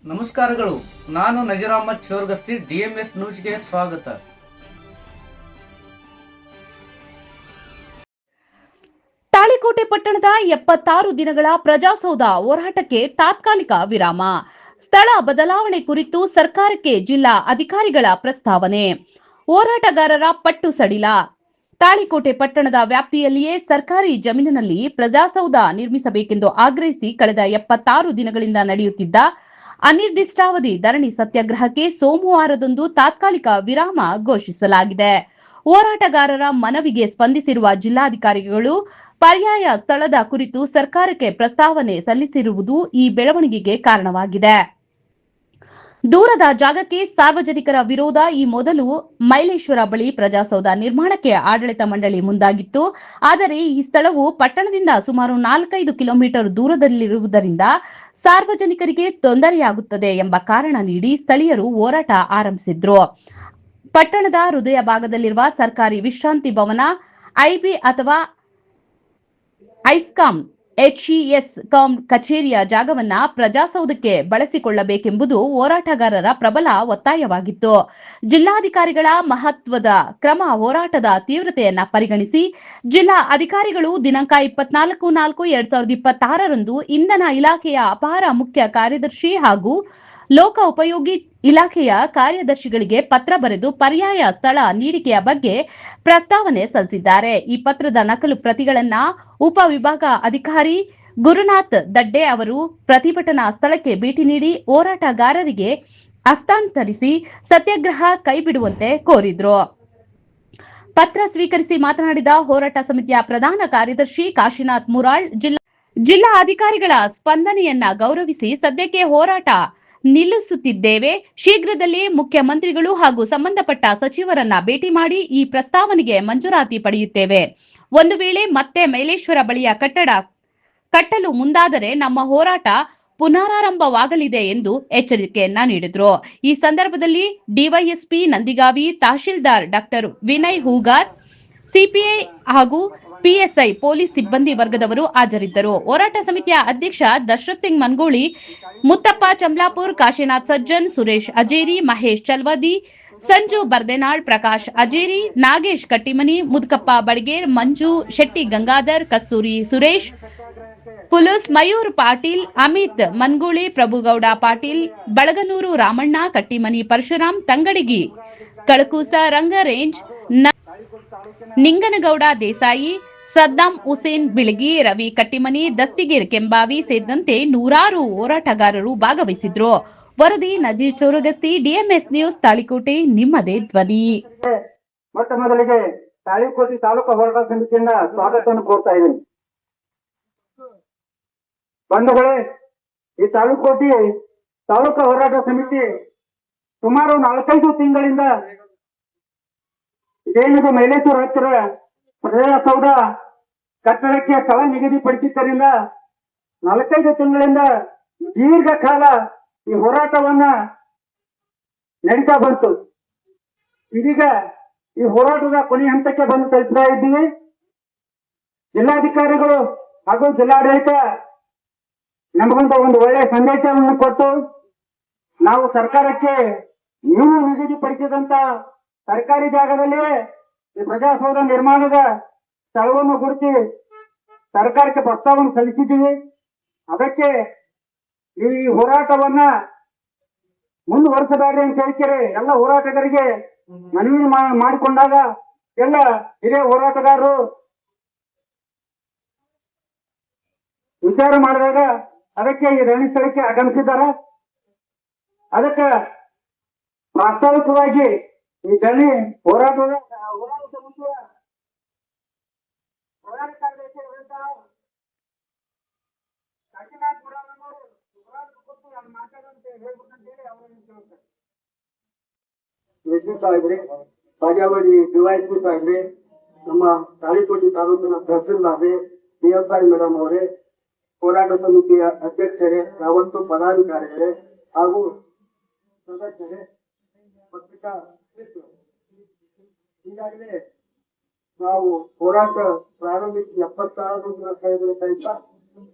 ನಮಸ್ಕಾರಗಳು. ನಾನು ನಜೀರ್ ಅಹಮದ್ ಚೋರ್ಗಸ್ತಿ, ಡಿಎಂಎಸ್ ನ್ಯೂಸ್ಗೆ ಸ್ವಾಗತ. ತಾಳಿಕೋಟೆ ಪಟ್ಟಣದ 76 ದಿನಗಳ ಪ್ರಜಾಸೌಧ ಹೋರಾಟಕ್ಕೆ ತಾತ್ಕಾಲಿಕ ವಿರಾಮ. ಸ್ಥಳ ಬದಲಾವಣೆ ಕುರಿತು ಸರ್ಕಾರಕ್ಕೆ ಜಿಲ್ಲಾ ಅಧಿಕಾರಿಗಳ ಪ್ರಸ್ತಾವನೆ. ಹೋರಾಟಗಾರರ ಪಟ್ಟು ಸಡಿಲ. ತಾಳಿಕೋಟೆ ಪಟ್ಟಣದ ವ್ಯಾಪ್ತಿಯಲ್ಲಿಯೇ ಸರ್ಕಾರಿ ಜಮೀನಿನಲ್ಲಿ ಪ್ರಜಾಸೌಧ ನಿರ್ಮಿಸಬೇಕೆಂದು ಆಗ್ರಹಿಸಿ ಕಳೆದ 76 ದಿನಗಳಿಂದ ನಡೆಯುತ್ತಿದ್ದ ಅನಿರ್ದಿಷ್ಟಾವಧಿ ಧರಣಿ ಸತ್ಯಾಗ್ರಹಕ್ಕೆ ಸೋಮವಾರದಂದು ತಾತ್ಕಾಲಿಕ ವಿರಾಮ ಘೋಷಿಸಲಾಗಿದೆ. ಹೋರಾಟಗಾರರ ಮನವಿಗೆ ಸ್ಪಂದಿಸಿರುವ ಜಿಲ್ಲಾಧಿಕಾರಿಗಳು ಪರ್ಯಾಯ ಸ್ಥಳದ ಕುರಿತು ಸರ್ಕಾರಕ್ಕೆ ಪ್ರಸ್ತಾವನೆ ಸಲ್ಲಿಸಿರುವುದು ಈ ಬೆಳವಣಿಗೆಗೆ ಕಾರಣವಾಗಿದೆ. ದೂರದ ಜಾಗಕ್ಕೆ ಸಾರ್ವಜನಿಕರ ವಿರೋಧ. ಈ ಮೊದಲು ಮೈಲೇಶ್ವರ ಬಳಿ ಪ್ರಜಾಸೌಧ ನಿರ್ಮಾಣಕ್ಕೆ ಆಡಳಿತ ಮಂಡಳಿ ಮುಂದಾಗಿತ್ತು. ಆದರೆ ಈ ಸ್ಥಳವು ಪಟ್ಟಣದಿಂದ ಸುಮಾರು 4-5 ಕಿಲೋಮೀಟರ್ ದೂರದಲ್ಲಿರುವುದರಿಂದ ಸಾರ್ವಜನಿಕರಿಗೆ ತೊಂದರೆಯಾಗುತ್ತದೆ ಎಂಬ ಕಾರಣ ನೀಡಿ ಸ್ಥಳೀಯರು ಹೋರಾಟ ಆರಂಭಿಸಿದ್ರು. ಪಟ್ಟಣದ ಹೃದಯ ಭಾಗದಲ್ಲಿರುವ ಸರ್ಕಾರಿ ವಿಶ್ರಾಂತಿ ಭವನ, ಐಬಿ ಅಥವಾ ಐಸ್ಕಾಂ ಎಚ್ಇಎಸ್ ಕಚೇರಿಯ ಜಾಗವನ್ನ ಪ್ರಜಾಸೌಧಕ್ಕೆ ಬಳಸಿಕೊಳ್ಳಬೇಕೆಂಬುದು ಹೋರಾಟಗಾರರ ಪ್ರಬಲ ಒತ್ತಾಯವಾಗಿತ್ತು. ಜಿಲ್ಲಾಧಿಕಾರಿಗಳ ಮಹತ್ವದ ಕ್ರಮ ಹೋರಾಟದ ತೀವ್ರತೆಯನ್ನ ಪರಿಗಣಿಸಿ ಜಿಲ್ಲಾ ಅಧಿಕಾರಿಗಳು ದಿನಾಂಕ 24/4/2026 ಇಂಧನ ಇಲಾಖೆಯ ಅಪರ ಮುಖ್ಯ ಕಾರ್ಯದರ್ಶಿ ಹಾಗೂ ಲೋಕೋಪಯೋಗಿ ಇಲಾಖೆಯ ಕಾರ್ಯದರ್ಶಿಗಳಿಗೆ ಪತ್ರ ಬರೆದು ಪರ್ಯಾಯ ಸ್ಥಳ ನೀಡಿಕೆಯ ಬಗ್ಗೆ ಪ್ರಸ್ತಾವನೆ ಸಲ್ಲಿಸಿದ್ದಾರೆ. ಈ ಪತ್ರದ ನಕಲು ಪ್ರತಿಗಳನ್ನ ಉಪವಿಭಾಗ ಅಧಿಕಾರಿ ಗುರುನಾಥ್ ದಡ್ಡೆ ಅವರು ಪ್ರತಿಭಟನಾ ಸ್ಥಳಕ್ಕೆ ಭೇಟಿ ನೀಡಿ ಹೋರಾಟಗಾರರಿಗೆ ಹಸ್ತಾಂತರಿಸಿ ಸತ್ಯಾಗ್ರಹ ಕೈಬಿಡುವಂತೆ ಕೋರಿದ್ರು. ಪತ್ರ ಸ್ವೀಕರಿಸಿ ಮಾತನಾಡಿದ ಹೋರಾಟ ಸಮಿತಿಯ ಪ್ರಧಾನ ಕಾರ್ಯದರ್ಶಿ ಕಾಶಿನಾಥ್ ಮುರಾಳ್, ಜಿಲ್ಲಾ ಅಧಿಕಾರಿಗಳ ಸ್ಪಂದನೆಯನ್ನ ಗೌರವಿಸಿ ಸದ್ಯಕ್ಕೆ ಹೋರಾಟ ನಿಲ್ಲಿಸುತ್ತಿದ್ದೇವೆ. ಶೀಘ್ರದಲ್ಲೇ ಮುಖ್ಯಮಂತ್ರಿಗಳು ಹಾಗೂ ಸಂಬಂಧಪಟ್ಟ ಸಚಿವರನ್ನ ಭೇಟಿ ಮಾಡಿ ಈ ಪ್ರಸ್ತಾವನೆಗೆ ಮಂಜೂರಾತಿ ಪಡೆಯುತ್ತೇವೆ. ಒಂದು ವೇಳೆ ಮತ್ತೆ ಮೈಲೇಶ್ವರ ಬಳಿಯ ಕಟ್ಟಡ ಕಟ್ಟಲು ಮುಂದಾದರೆ ನಮ್ಮ ಹೋರಾಟ ಪುನರಾರಂಭವಾಗಲಿದೆ ಎಂದು ಎಚ್ಚರಿಕೆಯನ್ನ ನೀಡಿದ್ರು. ಈ ಸಂದರ್ಭದಲ್ಲಿ DYSP Nandigavi, tahsildar doctor Vinay Hugar, CPI ಹಾಗೂ ಪಿಎಸ್ಐ ಪೊಲೀಸ್ ಸಿಬ್ಬಂದಿ ವರ್ಗದವರು ಹಾಜರಿದ್ದರು. ಹೋರಾಟ ಸಮಿತಿಯ ಅಧ್ಯಕ್ಷ ದಶರಥ್ ಸಿಂಗ್ ಮನ್ಗೋಳಿ, ಮುತ್ತಪ್ಪ ಚಮ್ಲಾಪುರ್, ಕಾಶಿನಾಥ್ ಸಜ್ಜನ್, ಸುರೇಶ್ ಅಜೇರಿ, ಮಹೇಶ್ ಚಲ್ವಾದಿ, ಸಂಜು ಬರ್ದೆನಾಳ್, ಪ್ರಕಾಶ್ ಅಜೇರಿ, ನಾಗೇಶ್ ಕಟ್ಟಿಮನಿ, ಮುದುಕಪ್ಪ ಬಡಗೇರ್, ಮಂಜು ಶೆಟ್ಟಿ, ಗಂಗಾಧರ್, ಕಸ್ತೂರಿ ಸುರೇಶ್, ಪುಲುಸ್ ಮಯೂರ್ ಪಾಟೀಲ್, ಅಮಿತ್ ಮನ್ಗೋಳಿ, ಪ್ರಭುಗೌಡ ಪಾಟೀಲ್, ಬಳಗನೂರು ರಾಮಣ್ಣ, ಕಟ್ಟಿಮನಿ ಪರಶುರಾಮ್, ತಂಗಡಗಿ ಕಳಕೂಸ, ರಂಗರೇಂಜ್, ನಿಂಗನಗೌಡ ದೇಸಾಯಿ, ಸದ್ದಾಂ ಹುಸೇನ್ ಬಿಳಗಿ, ರವಿ ಕಟ್ಟಿಮನಿ, ದಸ್ತಿಗೀರ್ ಕೆಂಬಾವಿ ಸೇರಿದಂತೆ ನೂರಾರು ಹೋರಾಟಗಾರರು ಭಾಗವಹಿಸಿದ್ರು. ವರದಿ ನಜೀರ್ ಚೋರಗಸ್ತಿ, ಡಿಎಂಎಸ್ ನ್ಯೂಸ್, ತಾಳಿಕೋಟೆ, ನಿಮ್ಮದೇ ಧ್ವನಿ. ಮೊಟ್ಟ ಮೊದಲಿಗೆ ತಾಳಿಕೋಟೆ ತಾಲೂಕು ಹೋರಾಟ ಸಮಿತಿಯಿಂದ ಸ್ವಾಗತವನ್ನು ಕೋರ್ತಾ ಇದ್ದೀನಿ. ಬಂಧುಗಳೇ, ಈ ತಾಳಿಕೋಟೆ ತಾಲೂಕು ಹೋರಾಟ ಸಮಿತಿ ಸುಮಾರು 4-5 ತಿಂಗಳಿಂದ ಇದೇನಿದು ಮೈಲೇಶ್ವರ ಹತ್ತಿರ ಪ್ರಜಾಸೌಧ ಕಟ್ಟಡಕ್ಕೆ ಸ್ಥಳ ನಿಗದಿಪಡಿಸಿದ್ದರಿಂದ 4-5 ತಿಂಗಳಿಂದ ದೀರ್ಘಕಾಲ ಈ ಹೋರಾಟವನ್ನ ನಡೀತಾ ಬಂತು. ಇದೀಗ ಈ ಹೋರಾಟದ ಕೊನೆ ಹಂತಕ್ಕೆ ಬಂದು ತಲುಪ್ತಾ ಇದ್ದೀವಿ. ಜಿಲ್ಲಾಧಿಕಾರಿಗಳು ಹಾಗೂ ಜಿಲ್ಲಾಡಳಿತ ನಮಗೊಂದು ಒಂದು ಒಳ್ಳೆಯ ಸಂದೇಶವನ್ನು ಕೊಟ್ಟು ನಾವು ಸರ್ಕಾರಕ್ಕೆ ನೀವು ನಿಗದಿಪಡಿಸಿದಂತ ಸರ್ಕಾರಿ ಜಾಗದಲ್ಲಿಯೇ ಈ ಪ್ರಜಾಸೌಧ ನಿರ್ಮಾಣದ ಸ್ಥಳವನ್ನು ಗುರುತಿ ಸರ್ಕಾರಕ್ಕೆ ಪ್ರಸ್ತಾವನೆ ಸಲ್ಲಿಸಿದ್ದೀವಿ. ಅದಕ್ಕೆ ಈ ಹೋರಾಟವನ್ನ ಮುಂದುವರಿಸಬೇಡಿ ಅಂತ ಹೇಳ್ತಾರೆ ಎಲ್ಲ ಹೋರಾಟಗಾರರಿಗೆ ಮನವಿ ಮಾಡಿಕೊಂಡಾಗ ಎಲ್ಲ ಹಿರಿಯ ಹೋರಾಟಗಾರರು ವಿಚಾರ ಮಾಡಿದಾಗ ಅದಕ್ಕೆ ಈ ರಣಸ್ಥಳಕ್ಕೆ ಆಗಮಿಸಿದ್ದಾರೆ. ಅದಕ್ಕೆ ಪ್ರಾಸ್ತಾವಿಕವಾಗಿ ಈ ಧರಣಿ ಹೋರಾಟದ ಸಮಿತಿಯ ಹೋರಾಟ ಕಾರ್ಯದರ್ಶಿ ಕಾಶಿನಾಥ್ ಮುರಾಳ್ ಅವರು ಹೋರಾಟ ಕೊಟ್ಟು ನಾನು ಮಾತಾಡಂತೆ ಹೇಳ್ಬೇಕಂತೇಳಿ ಅವರನ್ನು ಕೇಳ್ತಾರೆ. ಸಾಹೇಬ್ರಿ, ಬಾಜಾವಳಿ ಡಿವೈಎಸ್ಪಿ ಸಾಹೇಬ್ರಿ, ನಮ್ಮ ತಾಳಿಕೋಟೆ ತಾಲೂಕಿನ ತಹಸೀಲ್ದಾರ್ರಿ, ಪಿಎಸ್ಐ ಮೇಡಮ್ ಅವರೇ, ಹೋರಾಟ ಸಮಿತಿಯ ಅಧ್ಯಕ್ಷರೇ, ಯಾವತ್ತು ಪದಾಧಿಕಾರಿಗಳೇ ಹಾಗೂ ಸದಸ್ಯರೇ, ಪತ್ರಿಕಾ ಈಗಾಗಲೇ ನಾವು ಹೋರಾಟ ಪ್ರಾರಂಭಿಸಿ 76 ದಿನ ಕಳೆದರೂ ಸಹಿತ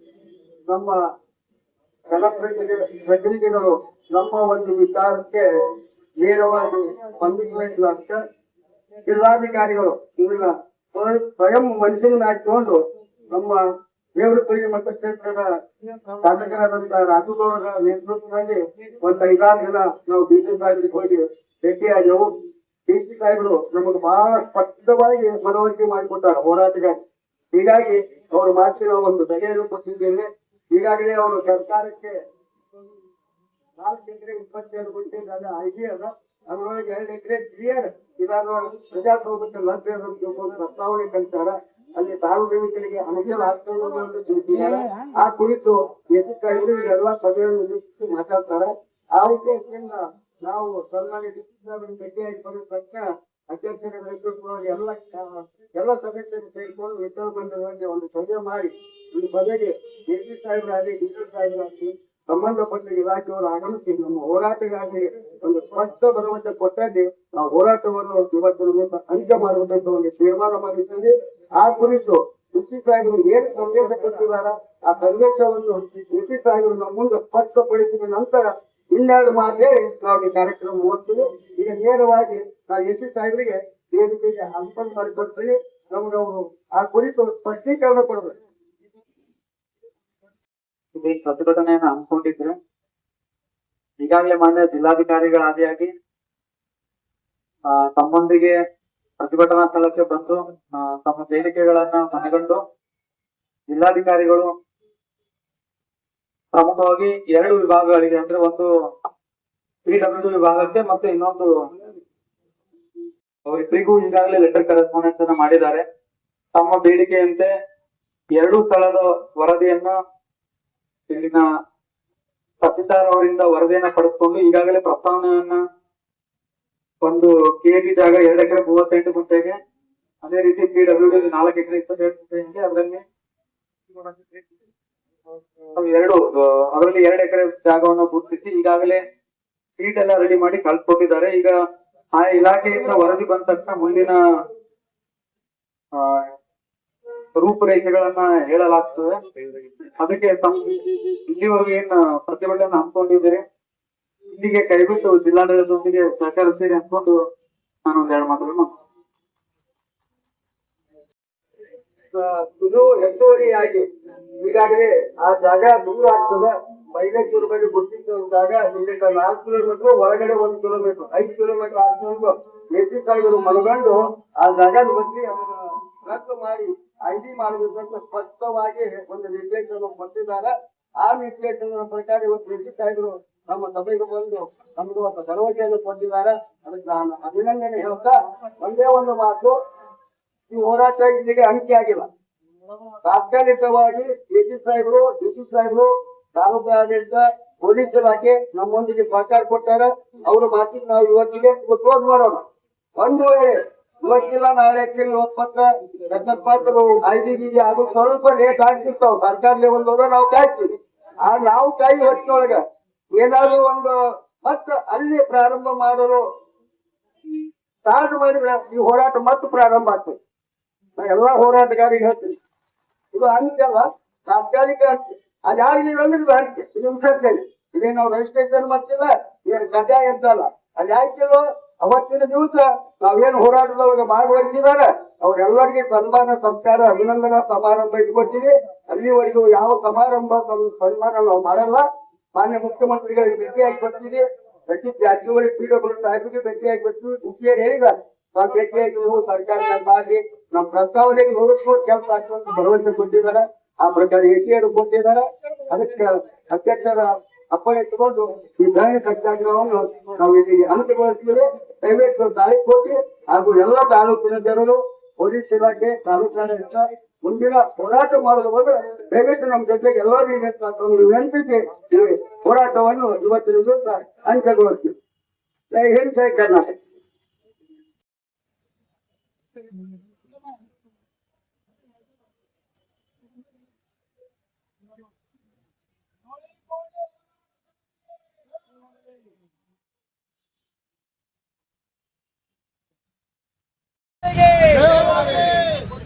ನಮ್ಮ ಜನಪ್ರತಿನಿಧಿಗಳು ನಮ್ಮ ಒಂದು ವಿಚಾರಕ್ಕೆ ನೇರವಾಗಿ ಸ್ಪಂದಿಸಲಿಲ್ಲ ಅಂತ ಜಿಲ್ಲಾಧಿಕಾರಿಗಳು ಇವನ್ನ ಸ್ವಯಂ ಮನುಷ್ಯನಾಗಿಕೊಂಡು ನಮ್ಮ ದೇವರಪುರಿ ಮತಕ್ಷೇತ್ರದ ಶಾಸಕರಾದಂತಹ ರಾಜುಗೌಡರ ನೇತೃತ್ವದಲ್ಲಿ ಒಂದು 5-6 ಜನ ನಾವು ಡಿ.ಸಿ. ಸಾಹೇಬರಿಗೆ ಹೋಗಿ ಭೇಟಿಯಾದೆವು. ಡಿ.ಸಿ. ಸಾಹೇಬರು ನಮಗೆ ಬಹಳ ಸ್ಪಷ್ಟವಾಗಿ ಮನವರಿಕೆ ಮಾಡಿಕೊಟ್ಟಾರ ಹೋರಾಟಗಾರ. ಹೀಗಾಗಿ ಅವ್ರ ಮಾತಿನ ಒಂದು ಬೆಲೆಯನ್ನು ಕೊಟ್ಟಿದ್ದೇವೆ. ಈಗಾಗಲೇ ಅವರು ಸರ್ಕಾರಕ್ಕೆ 4 ಎಕರೆ 22 ಗುಂಟೆ ಐಡಿಯಾ ಅದ, ಅದರೊಳಗೆ 2 ಎಕರೆ ಕ್ಲಿಯರ್ ಇದಾಗ ಪ್ರಜಾಸ್ವಾಮ್ಯಕ್ಕೆ ಲಭ್ಯ ಪ್ರಸ್ತಾವನೆ ಕಳಿಸ್ತಾರ. ಅಲ್ಲಿ ಸಾರ್ವಜನಿಕರಿಗೆ ಅನುಕೂಲ ಆಗ್ತದೆ ತಿಳಿಸಿದ್ದಾರೆ. ಆ ಕುರಿತು ಎಲ್ಲ ಸಭೆಯನ್ನು ಮಾತಾಡ್ತಾರೆ. ಆ ಉದ್ದೇಶದಿಂದ ನಾವು ಸನ್ಮಾನ್ಯ ಭೇಟಿಯಾಗಿ ಬರುವ ತಕ್ಷಣ ಅಧ್ಯಕ್ಷರ ನೇತೃತ್ವದಲ್ಲಿ ಎಲ್ಲ ಸದಸ್ಯರು ಸೇರಿಕೊಂಡು ವಿಧಾನ ಮಂಡಲದಲ್ಲಿ ಒಂದು ಸಭೆ ಮಾಡಿ ಈ ಸಭೆಗೆ ಡಿ.ಸಿ. ಸಾಹೇಬರಾಗಲಿ ಡಿ.ಸಿ. ಸಾಹೇಬರಾಗಲಿ ಸಂಬಂಧಪಟ್ಟ ಇಲಾಖೆಯವರು ಆಗಮಿಸಿ ನಮ್ಮ ಹೋರಾಟಗಾರರಿಗೆ ಒಂದು ಸ್ಪಷ್ಟ ಭರವಸೆ ಕೊಟ್ಟಲ್ಲಿ ಆ ಹೋರಾಟವನ್ನು ಇವತ್ತು ಅಂತ್ಯ ಮಾಡಬೇಕಂತ ಒಂದು ತೀರ್ಮಾನ ಮಾಡಿದ್ದೇವೆ. ಆ ಕುರಿತು ಡಿ.ಸಿ. ಸಾಹೇಬರು ಏನು ಸಂದೇಶ ಕೊಟ್ಟಿದ್ದಾರೆ ಆ ಸಂದೇಶವನ್ನು ಡಿ.ಸಿ. ಸಾಹೇಬರು ನಮ್ಮ ಮುಂದೆ ಸ್ಪಷ್ಟಪಡಿಸಿದ ನಂತರ 12 ಮಾತೇ ನಾವು ಈ ಕಾರ್ಯಕ್ರಮ ಓದ್ತೀವಿ. ಈಗ ನೇರವಾಗಿ ನಾವು ಡಿ.ಸಿ. ಸಾಹೇಬರಿಗೆ ವೇದಿಕೆಗೆ ಹಂಪಲ್ ಮಾಡಿಕೊಡ್ತೀವಿ. ನಮ್ಗೆ ಅವರು ಆ ಕುರಿತು ಸ್ಪಷ್ಟೀಕರಣ ಕೊಡಬೇಕು. ಈ ಪ್ರತಿಭಟನೆಯನ್ನು ಹಮ್ಮಿಕೊಂಡಿದ್ರೆ ಈಗಾಗಲೇ ಮಾನ್ಯ ಜಿಲ್ಲಾಧಿಕಾರಿಗಳ ಆದಿಯಾಗಿ ತಮ್ಮೊಂದಿಗೆ ಪ್ರತಿಭಟನಾ ಸ್ಥಳಕ್ಕೆ ಬಂದು ತಮ್ಮ ಬೇಡಿಕೆಗಳನ್ನ ಮನಗಂಡು ಜಿಲ್ಲಾಧಿಕಾರಿಗಳು ಪ್ರಮುಖವಾಗಿ 2 ವಿಭಾಗಗಳಿಗೆ ಅಂದ್ರೆ ಒಂದು PW ವಿಭಾಗಕ್ಕೆ ಮತ್ತೆ ಇನ್ನೊಂದು ಅವರಿಬ್ಬರಿಗೂ ಈಗಾಗಲೇ ಲೆಟರ್ ಕರೆಸ್ಪಾಂಡೆನ್ಸ್ ಅನ್ನ ಮಾಡಿದ್ದಾರೆ. ತಮ್ಮ ಬೇಡಿಕೆಯಂತೆ 2 ಸ್ಥಳದ ವರದಿಯನ್ನ ಇಲ್ಲಿನ ತಹಸೀಲ್ದಾರ್ ಅವರಿಂದ ವರದಿಯನ್ನ ಪಡೆದುಕೊಂಡು ಈಗಾಗಲೇ ಪ್ರಸ್ತಾವನೆಯನ್ನ ಒಂದು KD ಜಾಗ 2 ಎಕರೆ 38 ಗುಂಟೆಗೆ, ಅದೇ ರೀತಿ PWD 4 ಎಕರೆ 27 ಗುಂಟೆಗೆ ಅದರಲ್ಲಿ 2 ಎಕರೆ ಜಾಗವನ್ನು ಗುರುತಿಸಿ ಈಗಾಗಲೇ ಸೀಟ್ ಎಲ್ಲ ರೆಡಿ ಮಾಡಿ ಕಳ್ಸಿಕೊಟ್ಟಿದ್ದಾರೆ. ಈಗ ಆ ಇಲಾಖೆಯಿಂದ ವರದಿ ಬಂದ ತಕ್ಷಣ ಮುಂದಿನ ರೂಪುರೇಷೆಗಳನ್ನ ಹೇಳಲಾಗ್ತದೆ. ಅದಕ್ಕೆ ಇಲ್ಲಿವರೆಗೂ ಏನ್ ಪ್ರತಿಭಟನೆ ಹಮ್ಮಿಕೊಂಡಿದ್ದೀರಿ ಇಲ್ಲಿಗೆ ಕೈಬಿಟ್ಟು ಜಿಲ್ಲಾಡಳಿತದೊಂದಿಗೆ ಸಹಕರಿಸ್ತೀರಿ ಅನ್ಕೊಂಡು ನಾನು 2 ಮಾತುಗಳನ್ನು ಇದು ಹೆಚ್ಚುವರಿಯಾಗಿ ಈಗಾಗಲೇ ಆ ಜಾಗ ದೂರ ಆಗ್ತದೆ. 5 ರೂಪಾಯಿ ಗುರುತಿಸುವ ಜಾಗ ಇಲ್ಲಿ 4 ಕಿಲೋಮೀಟರ್ ಹೊರಗಡೆ 1 ಕಿಲೋಮೀಟರ್ 5 ಕಿಲೋಮೀಟರ್ ಆಗ್ತದೆ. ಡಿ.ಸಿ. ಸಾಹೇಬರು ಮನಗಂಡು ಆ ಜಾಗದ ಬಗ್ಗೆ ರದ್ದು ಮಾಡಿ ID ಮಾಡಬೇಕಂತ ಸ್ಪಷ್ಟವಾಗಿ ಒಂದು ನಿರ್ದೇಶನ ಕೊಟ್ಟಿದ್ದಾರೆ. ಆ ನಿರ್ದೇಶನದ ಪ್ರಕಾರ ಇವತ್ತು ಡಿ.ಸಿ. ಸಾಹೇಬರು ನಮ್ಮ ಸಭೆಗೆ ಬಂದು ನಮ್ಗೆ ಒಂದು ಭರವಸೆಯನ್ನು ಕೊಟ್ಟಿದ್ದಾರೆ. ಅದಕ್ಕೆ ನಾನು ಅಭಿನಂದನೆ ಹೇಳ್ತಾ ಒಂದೇ ಒಂದು ಮಾತು, ಈ ಹೋರಾಟ ಇಲ್ಲಿಗೆ ಅಂತ್ಯ ಆಗಿಲ್ಲ. ತಾತ್ಕಾಲಿಕವಾಗಿ ಡಿ.ಸಿ. ಸಾಹೇಬರು ತಾಲೂಕು ಆಡಳಿತ ಪೊಲೀಸ್ ಇಲಾಖೆ ನಮ್ಮೊಂದಿಗೆ ಸಹಕಾರ ಕೊಟ್ಟಾರೆ. ಅವ್ರ ಮಾತಿಗೆ ನಾವು ಇವತ್ತಿಗೆ ಕ್ಲೋಸ್ ಮಾಡೋಣ. ಒಂದು ವೇಳೆ ಇವತ್ತಿಲ್ಲ ನಾಳೆ ಒಪ್ಪತ್ತ ಅಕಸ್ಮಾತ್ ID ಅದು ಸ್ವಲ್ಪ ಲೇಟ್ ಆಗ್ತಿರ್ತಾವ ಸರ್ಕಾರ ಲೆವೆಲ್ ನಾವು ಕಾಯ್ತೀವಿ. ಆ ನಾವು ಕಾಯಿ ಹೊತ್ತೊಳಗ ಏನಾದ್ರು ಒಂದು ಮತ್ತ ಅಲ್ಲಿ ಪ್ರಾರಂಭ ಮಾಡಲು ಸ್ಟಾರ್ಟ್ ಮಾಡಿದ್ರೆ ಈ ಹೋರಾಟ ಮತ್ತೆ ಪ್ರಾರಂಭ ಆಗ್ತದೆ. ನಾ ಎಲ್ಲಾ ಹೋರಾಟಗಾರಿಗೆ ಹೇಳ್ತೀನಿ, ಇದು ಅಂತ್ಯಲ್ಲ, ತಾತ್ಕಾಲಿಕ ಅಂತ್ಯ. ಅದು ಯಾರಿಗಿಲ್ಲ ಅಂದ್ರೆ ಇದು ಅಂತ್ಯ, ಇದು ವಿಸರ್ಜನೆ. ಇದೇ ನಾವು ರಿಜಿಸ್ಟ್ರೇಷನ್ ಮಾಡ್ತಿಲ್ಲ, ಏನು ಕಡ್ಡಾಯ ಅಂತಲ್ಲ. ಅಲ್ಲಿ ಆಯ್ತಿಲ್ಲ ಅವತ್ತಿನ ದಿವಸ ನಾವೇನು ಹೋರಾಟದೊಳಗೆ ಭಾಗವಹಿಸಿದಾರೆ ಅವ್ರೆಲ್ಲರಿಗೆ ಸನ್ಮಾನ ಸಂಸ್ಕಾರ ಅಭಿನಂದನಾ ಸಮಾರಂಭ ಇಟ್ಕೊಟ್ಟಿವಿ. ಅಲ್ಲಿವರೆಗೂ ಯಾವ ಸಮಾರಂಭ ಸನ್ಮಾನ ನಾವು ಮಾಡಲ್ಲ. ಮಾನ್ಯ ಮುಖ್ಯಮಂತ್ರಿಗಳಿಗೆ ಭೇಟಿಯಾಗಿ ಬರ್ತೀವಿ, ಸತೀಶ್ ಜಾರಕಿಹೊಳಿ PW ಸಾಹೇಬರಿಗೆ ಭೇಟಿಯಾಗಿ ಬರ್ತೀವಿ. ಖುಷಿಯಾಗಿ ಹೇಳಿದ್ದಾರೆ ನಾವು ಭೇಟಿಯಾಗಿ ನೀವು ಸರ್ಕಾರ ಮಾಡಿ ನಮ್ಮ ಪ್ರಸ್ತಾವನೆಗೆ ನೋಡಿಸ್ಕೊಂಡು ಕೆಲಸ ಆಗ್ತದೆ ಭರವಸೆ ಕೊಟ್ಟಿದ್ದಾರೆ. ಆ ಪ್ರಕಾರ ATR ಕೊಟ್ಟಿದ್ದಾರೆ. ಅದಕ್ಕೆ ಅಧ್ಯಕ್ಷರ ಅಪ್ಪಣೆ ತಗೊಂಡು ಈ ಧರಣಿ ಸತ್ಯಾಗ್ರಹವನ್ನು ನಾವು ಇಲ್ಲಿ ಅಂತ್ಯಗೊಳಿಸಿದರೆ ದಯವಿಟ್ಟು ತಾರೀಕು ಕೊಟ್ಟು ಹಾಗೂ ಎಲ್ಲ ತಾಲೂಕಿನ ಜನರು ಪೊಲೀಸ್ ಇಲಾಖೆ ತಾಲೂಕಾಡಳಿತ ಮುಂದಿನ ಹೋರಾಟ ಮಾಡಲು ಬಂದ್ರೆ ದಯವಿಟ್ಟು ನಮ್ಮ ಜೊತೆಗೆ ಎಲ್ಲರಿಗೂ ವಿನಂತಿಸಿ ಹೋರಾಟವನ್ನು ಇವತ್ತಿನ ದಿವಸ ಅಂತ್ಯಗೊಳಿಸ್ತೀವಿ. ಜೈ ಹಿಂದ್, ಜೈ ಕರ್ನಾಟಕ.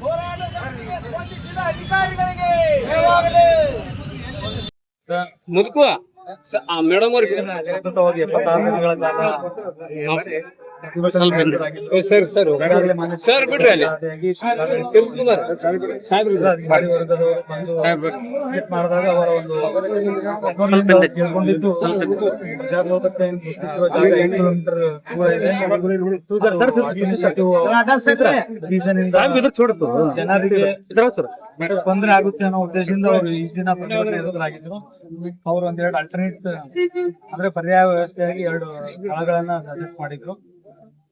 ಹೋರಾಟ ಸಮಿತಿಗೆ ಸ್ಪಂದಿಸಿದ ಅಧಿಕಾರಿಗಳಿಗೆ ಮುದುಕುವ ಮೇಡಮ್ ಅವ್ರಿಗೆ ಸತತವಾಗಿ 76 ದಿನಗಳ ಕಾಲ ಸ್ವಲ್ಪ ಸರ್ ಸರ್ ಸರ್ ಬಿಡ್ರಿ ಅಲ್ಲಿ ಶಿವಕುಮಾರ್ ಸಾಹೇಬ್ರು ಅಧಿಕಾರಿ ವರ್ಗದವರು ಬಂದು ವಿಸಿಟ್ ಮಾಡಿದಾಗ ಅವರ ಒಂದು ಕೇಳ್ಕೊಂಡಿದ್ದು ಪ್ರಜಾಸೌಧಕ್ಕೆ ಗುರುತಿಸಿರುವ ಜಾಗ 8 ಕಿಲೋಮೀಟರ್ ದೂರ ಇದೆ. ರೀಸನ್ ಇಂದ ಜನರಿಗೆ ತೊಂದರೆ ಆಗುತ್ತೆ ಅನ್ನೋ ಉದ್ದೇಶದಿಂದ ಅವರು ಇಷ್ಟು ದಿನ ಪ್ರತಿಭಟನೆ ಎದುರಾಗಿದ್ರು. ಅವರು ಒಂದೆರಡು ಆಲ್ಟರ್ನೇಟ್ ಅಂದ್ರೆ ಪರ್ಯಾಯ ವ್ಯವಸ್ಥೆಯಾಗಿ 2 ಸ್ಥಳಗಳನ್ನ ಸಜೆಸ್ಟ್ ಮಾಡಿದ್ರು.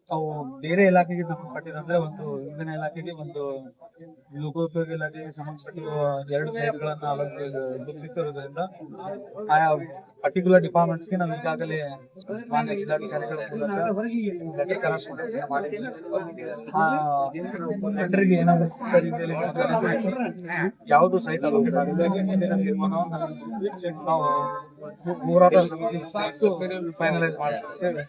ಅವು ಬೇರೆ ಇಲಾಖೆಗೆ ಸಂಬಂಧಪಟ್ಟಿದಂದ್ರೆ ಒಂದು ಇಂಧನ ಇಲಾಖೆಗೆ, ಒಂದು ಲೋಕೋಪಯೋಗಿ ಇಲಾಖೆಗೆ ಸಂಬಂಧಪಟ್ಟಿರುವ 2 ಸೈಟ್ಗಳನ್ನ ಗುರುತಿಸಿರುವುದರಿಂದ ಆಯಾ ಪರ್ಟಿಕ್ಯುಲರ್ ಡಿಪಾರ್ಟ್ಮೆಂಟ್ಸ್ ಗೆ ನಾವು ಈಗಾಗಲೇ ಮಾನ್ಯ ಜಿಲ್ಲಾಧಿಕಾರಿಗಳ ಲೆಟರ್ ಕರೆಸ್ಪಾಂಡೆನ್ಸ್ ಮಾಡಿದ್ದೀವಿ. ಲೆಟರ್ಗೆ ಏನಾದ್ರು ಸೂಕ್ತ ರೀತಿಯಲ್ಲಿ ಯಾವುದು ಸೈಟ್ ಅದು ತೀರ್ಮಾನವನ್ನು ನಾವು ಹೋರಾಟ ಸಮಿತಿ ಫೈನಲೈಸ್ ಮಾಡ್ತೀವಿ.